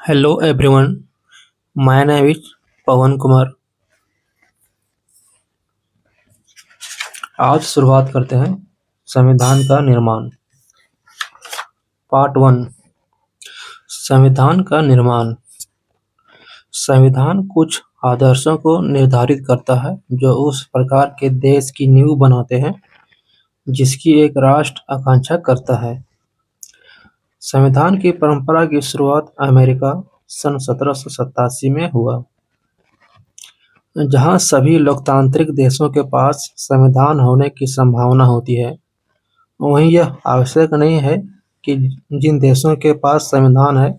Hello everyone, my name is पवन कुमार। आज शुरुआत करते हैं संविधान का निर्माण। Part one. संविधान का निर्माण। संविधान कुछ आदर्शों को निर्धारित करता है जो उस प्रकार के देश की नींव बनाते हैं जिसकी एक राष्ट्र आकांक्षा करता है। संविधान की परंपरा की शुरुआत अमेरिका सन 1787 में हुआ, जहां सभी लोकतांत्रिक देशों के पास संविधान होने की संभावना होती है। वहीं यह आवश्यक नहीं है कि जिन देशों के पास संविधान है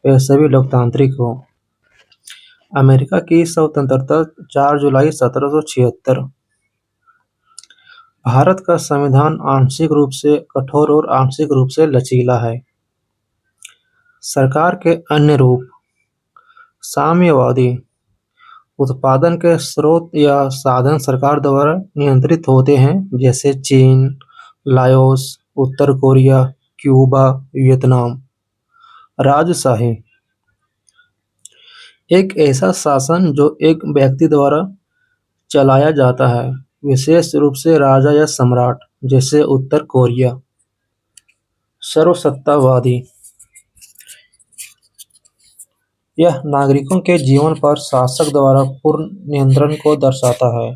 वे सभी लोकतांत्रिक हों। अमेरिका की स्वतंत्रता 4 जुलाई 1776। भारत का संविधान आंशिक रूप से कठोर और आंशिक रूप से लचीला है। सरकार के अन्य रूप। साम्यवादी। उत्पादन के स्रोत या साधन सरकार द्वारा नियंत्रित होते हैं, जैसे चीन, लाओस, उत्तर कोरिया, क्यूबा, वियतनाम। राजशाही। एक ऐसा शासन जो एक व्यक्ति द्वारा चलाया जाता है, विशेष रूप से राजा या सम्राट, जैसे उत्तर कोरिया। सर्वसत्तावादी। यह नागरिकों के जीवन पर शासक द्वारा पूर्ण नियंत्रण को दर्शाता है।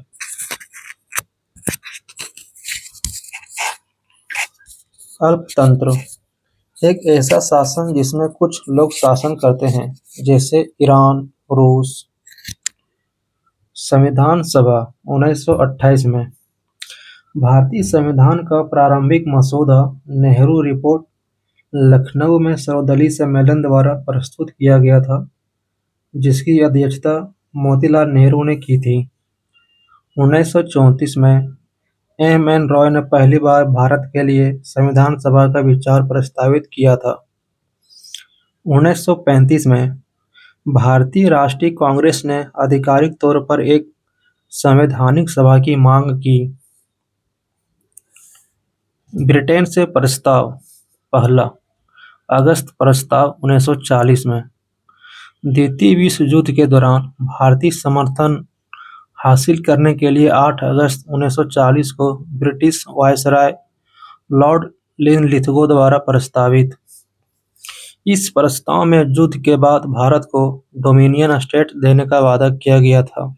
अल्पतंत्र। एक ऐसा शासन जिसमें कुछ लोग शासन करते हैं, जैसे ईरान, रूस। संविधान सभा 1928 में। भारतीय संविधान का प्रारंभिक मसौदा नेहरू रिपोर्ट लखनऊ में सर्वदलीय सम्मेलन द्वारा प्रस्तुत किया गया था, जिसकी अध्यक्षता मोतीलाल नेहरू ने की थी। 1934 में एम.एन. रॉय ने पहली बार भारत के लिए संविधान सभा का विचार प्रस्तावित किया था। 1935 में भारतीय राष्ट्रीय कांग्रेस ने आधिकारिक तौर पर एक संवैधानिक सभा की मांग की। ब्रिटेन से प्रस्ताव। पहला अगस्त प्रस्ताव 1940 में। द्वितीय विश्व युद्ध के दौरान भारतीय समर्थन हासिल करने के लिए 8 अगस्त 1940 को ब्रिटिश वायसराय लॉर्ड लिनलिथगो द्वारा प्रस्तावित। इस प्रस्ताव में युद्ध के बाद भारत को डोमिनियन स्टेट देने का वादा किया गया था।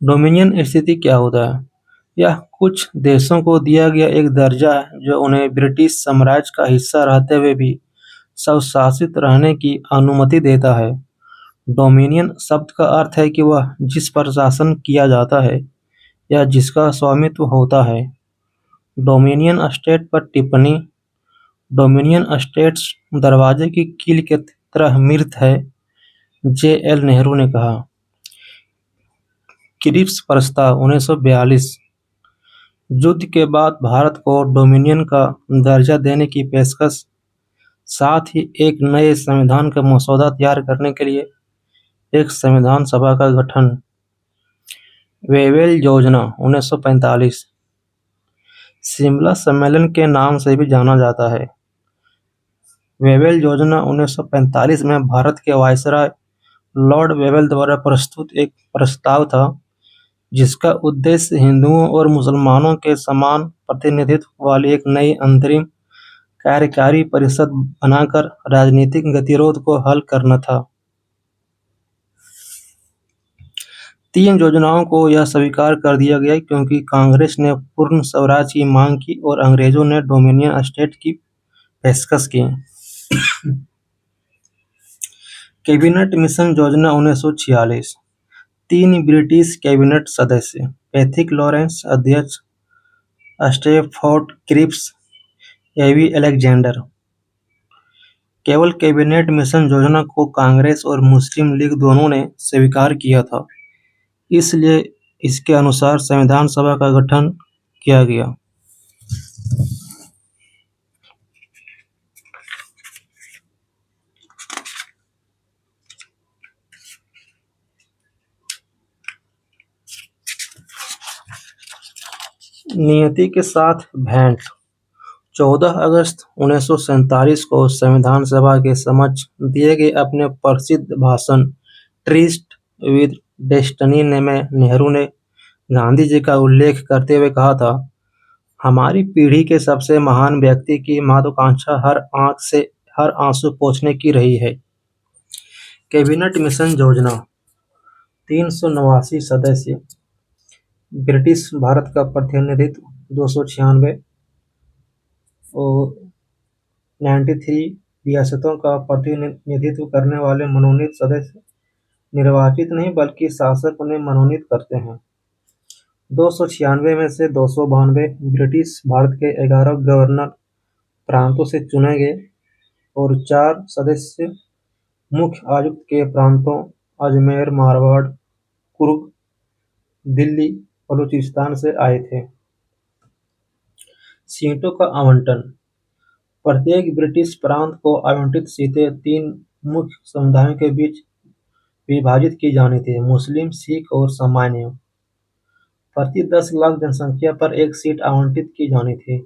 डोमिनियन स्थिति क्या होता है? यह कुछ देशों को दिया गया एक दर्जा है जो उन्हें ब्रिटिश साम्राज्य का हिस्सा रहते हुए भी स्वशासित रहने की अनुमति देता है। डोमिनियन शब्द का अर्थ है कि वह जिस पर शासन किया जाता है या जिसका स्वामित्व होता है। डोमिनियन स्टेट पर टिप्पणी। डोमिनियन स्टेट्स दरवाजे की कील के तरह मृत है, जे.एल. नेहरू ने कहा। क्रिप्स प्रस्ताव 1942। युद्ध के बाद भारत को डोमिनियन का दर्जा देने की पेशकश, साथ ही एक नए संविधान का मसौदा तैयार करने के लिए एक संविधान सभा का गठन। वेवेल योजना 1945। शिमला सम्मेलन के नाम से भी जाना जाता है। वेवेल योजना 1945 में भारत के वायसराय लॉर्ड वेवेल द्वारा प्रस्तुत एक प्रस्ताव था, जिसका उद्देश्य हिंदुओं और मुसलमानों के समान प्रतिनिधित्व वाली एक नई अंतरिम कार्यकारी परिषद बनाकर राजनीतिक गतिरोध को हल करना था। 3 योजनाओं को यह स्वीकार कर दिया गया क्योंकि कांग्रेस ने पूर्ण स्वराज की मांग की और अंग्रेजों ने डोमिनियन स्टेट की पेशकश की। कैबिनेट मिशन योजना 1946। 3 ब्रिटिश कैबिनेट सदस्य, पैथिक लॉरेंस अध्यक्ष, स्टैफोर्ड क्रिप्स, एवी अलेक्जेंडर। केवल कैबिनेट मिशन योजना को कांग्रेस और मुस्लिम लीग दोनों ने स्वीकार किया था, इसलिए इसके अनुसार संविधान सभा का गठन किया गया। नियति के साथ भेंट 14 अगस्त 1947 को संविधान सभा के समक्ष दिए गए अपने प्रसिद्ध भाषण ट्रिस्ट विद डेस्टिनी में नेहरू ने गांधी जी का उल्लेख करते हुए कहा था, हमारी पीढ़ी के सबसे महान व्यक्ति की महत्वाकांक्षा हर आंख से हर आंसू पोंछने की रही है। कैबिनेट मिशन योजना 389 सदस्य, ब्रिटिश भारत का प्रतिनिधित्व 296 और 93 रियासतों का प्रतिनिधित्व करने वाले मनोनीत सदस्य निर्वाचित नहीं बल्कि शासक उन्हें मनोनीत करते हैं। 296 में से 292 ब्रिटिश भारत के 11 गवर्नर प्रांतों से चुने गए और 4 सदस्य मुख्य आयुक्त के प्रांतों अजमेर, मारवाड़, कुर्ग, दिल्ली, बलूचिस्तान से आए थे। सीटों का आवंटन प्रत्येक ब्रिटिश प्रांत को आवंटित सीटें 3 मुख्य समुदायों के बीच विभाजित की जानी थी, मुस्लिम, सिख और सामान्य। प्रति 10 लाख जनसंख्या पर एक सीट आवंटित की जानी थी।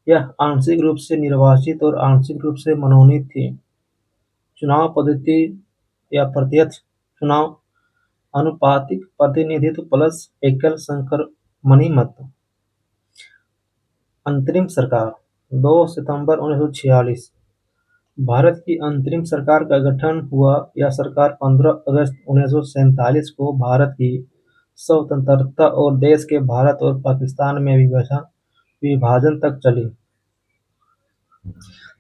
यह आंशिक रूप से निर्वाचित और आंशिक रूप से मनोनीत थी। चुनाव पद्धति या प्रत्यक्ष चुनाव, अनुपातिक प्रतिनिधित्व प्लस एकल संक्रमणी मत। अंतरिम सरकार 2 सितंबर 1946 भारत की अंतरिम सरकार का गठन हुआ। यह सरकार 15 अगस्त 1947 को भारत की स्वतंत्रता और देश के भारत और पाकिस्तान में विभाजन तक चली।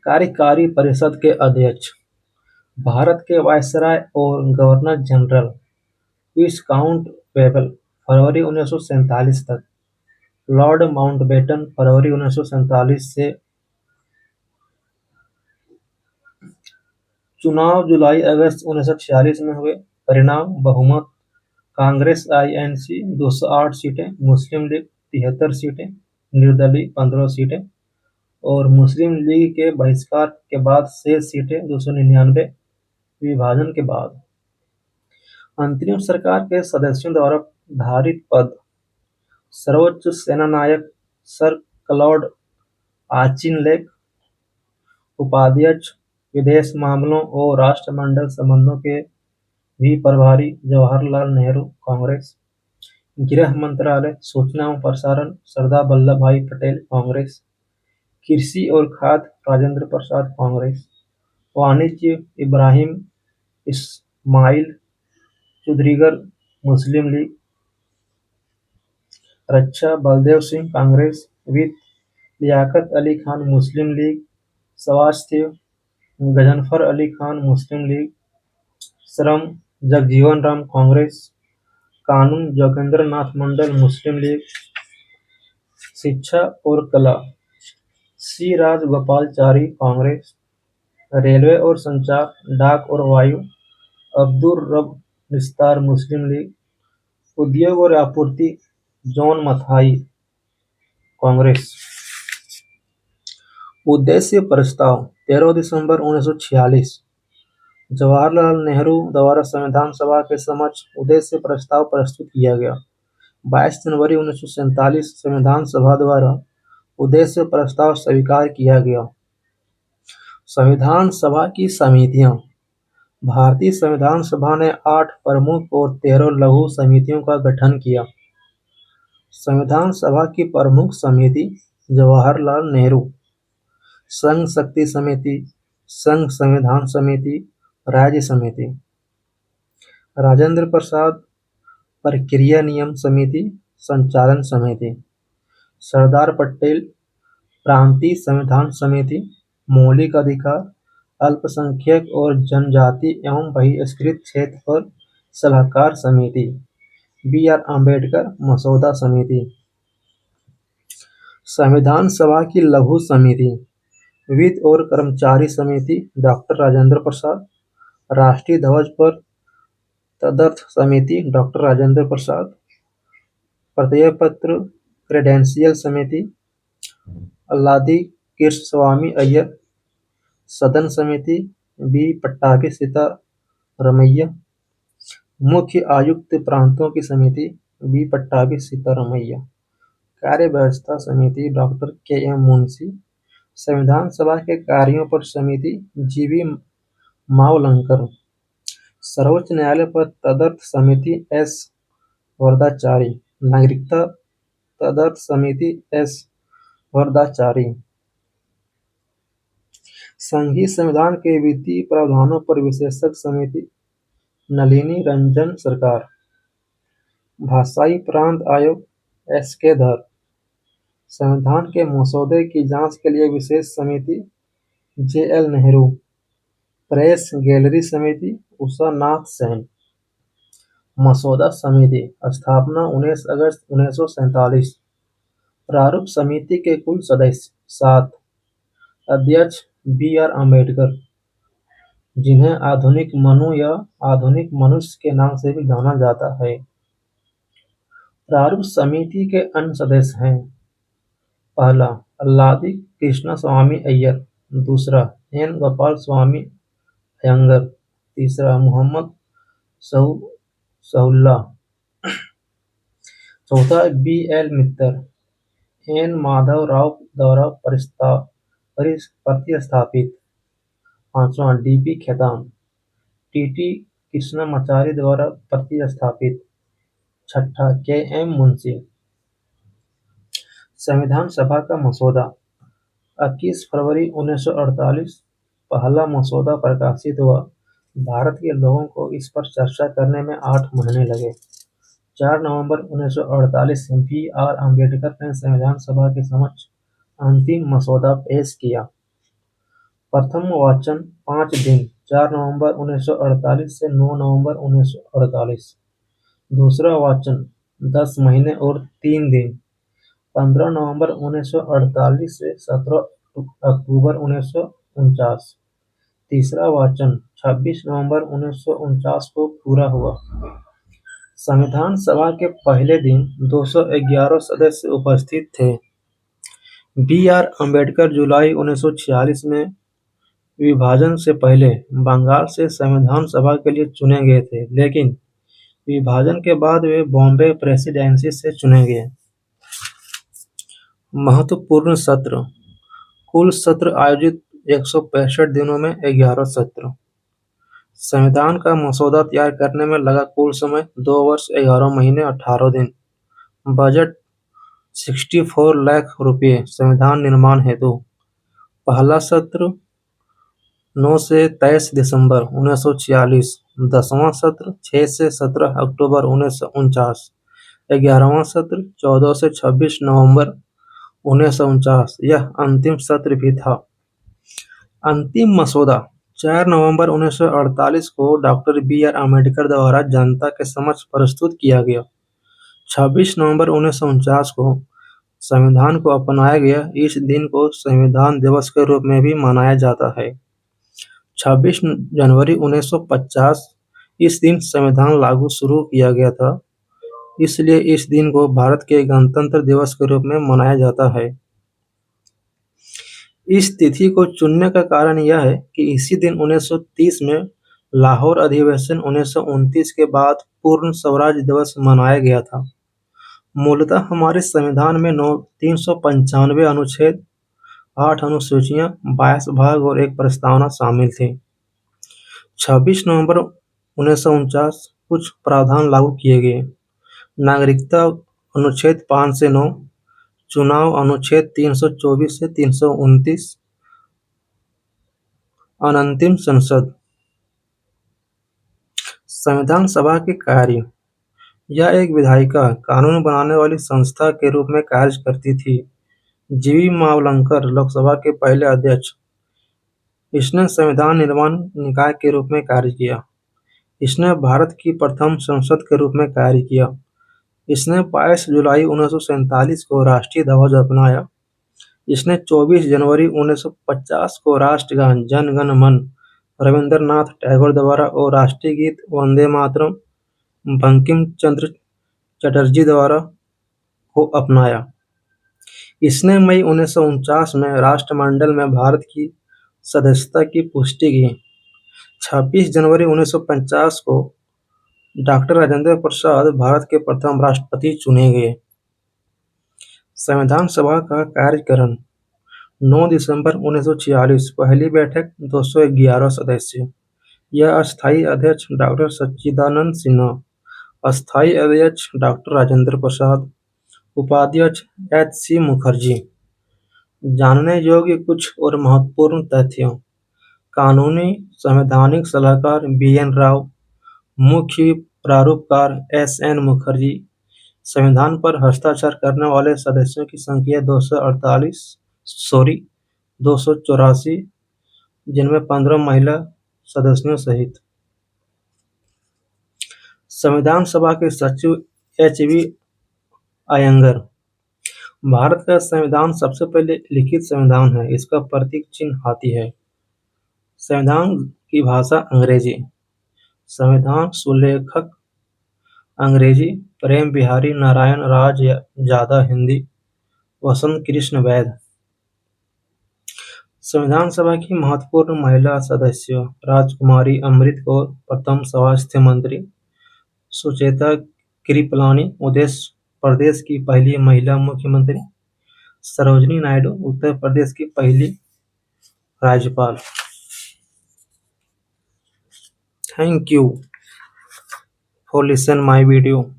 कार्यकारी परिषद के अध्यक्ष भारत के वायसराय और गवर्नर जनरल विस्काउंट-वेबल फरवरी 1947 तक, लॉर्ड माउंटबेटन फरवरी 1947 से। चुनाव जुलाई-अगस्त 1946 में हुए। परिणाम बहुमत कांग्रेस INC 208 सीटें, मुस्लिम लीग 73 सीटें, निर्दलीय 15 सीटें और मुस्लिम लीग के बहिष्कार के बाद शेष सीटें 299। विभाजन के बाद अंतरिम सरकार के सदस्यों द्वारा धारित पद सर्वोच्च सेनानायक सर क्लॉड ऑचिनलेक, उपाध्यक्ष विदेश मामलों और राष्ट्रमंडल संबंधों के भी प्रभारी जवाहरलाल नेहरू कांग्रेस, गृह मंत्रालय, सूचना एवं प्रसारण सरदार वल्लभ भाई पटेल कांग्रेस, कृषि और खाद्य राजेंद्र प्रसाद कांग्रेस, वाणिज्य इब्राहिम इस्माइल चौधरीगर मुस्लिम लीग, रक्षा बलदेव सिंह कांग्रेस, वित्त लियाकत अली खान मुस्लिम लीग, स्वास्थ्य गजनफर अली खान मुस्लिम लीग, श्रम जगजीवन राम कांग्रेस, कानून जोगेंद्र नाथ मंडल मुस्लिम लीग, शिक्षा और कला सी राजगोपालचारी कांग्रेस, रेलवे और संचार, डाक और वायु अब्दुर रब निस्तार मुस्लिम लीग, उद्योग और आपूर्ति जॉन मथाई कांग्रेस। उद्देश्य प्रस्ताव 13 दिसंबर 1946 जवाहरलाल नेहरू द्वारा संविधान सभा के समक्ष उद्देश्य प्रस्ताव प्रस्तुत किया गया। 22 जनवरी 1947 संविधान सभा द्वारा उद्देश्य प्रस्ताव स्वीकार किया गया। संविधान सभा की समितियां भारतीय संविधान सभा ने 8 प्रमुख और 13 लघु समितियों का गठन किया। संविधान सभा की प्रमुख समिति जवाहरलाल नेहरू संघ शक्ति समिति, संघ संविधान समिति, राज्य समिति, राजेंद्र प्रसाद प्रक्रिया नियम समिति, संचालन समिति, सरदार पटेल प्रांतीय संविधान समिति, मौलिक अधिकार, अल्पसंख्यक और जनजाति एवं बहिष्कृत क्षेत्र पर सलाहकार समिति, BR अम्बेडकर मसौदा समिति। संविधान सभा की लघु समिति वित्त और कर्मचारी समिति डॉक्टर राजेंद्र प्रसाद, राष्ट्रीय ध्वज पर तदर्थ समिति डॉक्टर राजेंद्र प्रसाद, प्रत्ययपत्र क्रेडेंशियल समिति अल्लादी कृष्णस्वामी अय्यर, सदन समिति B पट्टाभी सीतारमैया, मुख्य आयुक्त प्रांतों की समिति B पट्टाभी सीतारमैया, कार्य व्यवस्था समिति डॉक्टर के.एम. मुंशी, संविधान सभा के कार्यों पर समिति जी.बी. मावलंकर, सर्वोच्च न्यायालय पर तदर्थ समिति एस. वरदाचारी, नागरिकता तदर्थ समिति एस. वरदाचारी, संघीय संविधान के वित्तीय प्रावधानों पर विशेषज्ञ समिति नलिनी रंजन सरकार, भाषाई प्रांत आयोग एस.के. धर, संविधान के मसौदे की जांच के लिए विशेष समिति जे.एल. नेहरू, प्रेस गैलरी समिति उषा नाथ सेन। मसौदा समिति स्थापना 19 अगस्त 1947। प्रारूप समिति के कुल सदस्य 7। अध्यक्ष बी.आर. अम्बेडकर, जिन्हें आधुनिक मनु या आधुनिक मनुष्य के नाम से भी जाना जाता है। प्रारूप समिति के अन्य सदस्य हैं: पहला, अल्लादी कृष्णा स्वामी अय्यर, दूसरा, एन. गोपाल स्वामी अयंगर, तीसरा, मोहम्मद सहुल्ला, चौथा, बी.एल. मित्तर, एन. माधव राव द्वारा प्रतिस्थापित, पांचवा, डी.पी. खेतान, टी.टी. कृष्णमाचारी द्वारा प्रतिस्थापित, छठा, के.एम. मुंशी। संविधान सभा का मसौदा 21 फरवरी 1948 पहला मसौदा प्रकाशित हुआ। भारत के लोगों को इस पर चर्चा करने में 8 महीने लगे। 4 नवंबर 1948 बी.आर. अम्बेडकर ने संविधान सभा के समक्ष अंतिम मसौदा पेश किया। प्रथम वाचन 5 दिन 4 नवंबर 1948 से 9 नवंबर 1948। दूसरा वाचन 10 महीने और 3 दिन 15 नवंबर 1948 से 17 अक्टूबर 1949। तीसरा वाचन 26 नवंबर 1949 को पूरा हुआ। संविधान सभा के पहले दिन 211 सदस्य उपस्थित थे। बी.आर. अम्बेडकर जुलाई 1946 में विभाजन से पहले बंगाल से संविधान सभा के लिए चुने गए थे, लेकिन विभाजन के बाद वे बॉम्बे प्रेसिडेंसी से चुने गए। महत्वपूर्ण सत्र: कुल सत्र आयोजित 165 दिनों में 11 सत्र। संविधान का मसौदा तैयार करने में लगा कुल समय 2 वर्ष 11 महीने 18 दिन। बजट 64 लाख रुपये संविधान निर्माण हेतु। पहला सत्र 9 से 23 दिसंबर 1946, 10वां सत्र 6 से 17 अक्टूबर 1949, 11वां सत्र 14 से 26 नवंबर 1949। यह अंतिम सत्र भी था। अंतिम मसौदा 4 नवंबर 1948 को डॉक्टर बी.आर. अम्बेडकर द्वारा जनता के समक्ष प्रस्तुत किया गया। 26 नवंबर 1949 को संविधान को अपनाया गया। इस दिन को संविधान दिवस के रूप में भी मनाया जाता है। 26 जनवरी 1950 इस दिन संविधान लागू शुरू किया गया था, इसलिए इस दिन को भारत के गणतंत्र दिवस के रूप में मनाया जाता है। इस तिथि को चुनने का कारण यह है कि इसी दिन 1930 में लाहौर अधिवेशन 1929 के बाद पूर्ण स्वराज दिवस मनाया गया था। मूलतः हमारे संविधान में 395 अनुच्छेद, 8 अनुसूचियां, 22 भाग और 1 प्रस्तावना शामिल थी। 26 नवंबर 1949 कुछ प्रावधान लागू किए गए। नागरिकता अनुच्छेद 5 से 9, चुनाव अनुच्छेद 324 से 329, अनंतिम संसद। संविधान सभा के कार्य: यह एक विधायिका कानून बनाने वाली संस्था के रूप में कार्य करती थी। जी.बी. मावलंकर लोकसभा के पहले अध्यक्ष। इसने संविधान निर्माण निकाय के रूप में कार्य किया। इसने भारत की प्रथम संसद के रूप में कार्य किया। इसने 22 जुलाई 1947 को राष्ट्रीय ध्वज अपनाया। इसने 24 जनवरी 1950 को राष्ट्रगान जन गण मन रविंद्रनाथ टैगोर द्वारा और राष्ट्रीय गीत वंदे मातरम बंकिम चंद्र चटर्जी द्वारा को अपनाया। इसने मई 1949 में राष्ट्रमंडल में भारत की सदस्यता की पुष्टि की। 26 जनवरी 1950 को डॉक्टर राजेंद्र प्रसाद भारत के प्रथम राष्ट्रपति चुने गए। संविधान सभा का कार्यकारण 9 दिसंबर 1946 पहली बैठक 211 सदस्य। यह अस्थायी अध्यक्ष डॉक्टर सच्चिदानंद सिन्हा, अस्थायी अध्यक्ष डॉक्टर राजेंद्र प्रसाद, उपाध्यक्ष एच.सी. मुखर्जी। जानने योग्य कुछ और महत्वपूर्ण तथ्यों। कानूनी संवैधानिक सलाहकार बी.एन. राव, मुख्य प्रारूपकार एस.एन. मुखर्जी। संविधान पर हस्ताक्षर करने वाले सदस्यों की संख्या 284, जिनमें 15 महिला सदस्यों सहित। संविधान सभा के सचिव एच.वी. अयंगर। भारत का संविधान सबसे पहले लिखित संविधान है। इसका प्रतीक चिन्ह हाथी है। संविधान की भाषा अंग्रेजी। संविधान सुलेखक अंग्रेजी प्रेम बिहारी नारायण राज यादव हिंदी वसंत कृष्ण वैद। संविधान सभा की महत्वपूर्ण महिला सदस्यों राजकुमारी अमृत कौर प्रथम स्वास्थ्य मंत्री, सुचेता कृपलानी उत्तर प्रदेश की पहली महिला मुख्यमंत्री, सरोजिनी नायडू उत्तर प्रदेश की पहली राज्यपाल। Thank you for listen my video.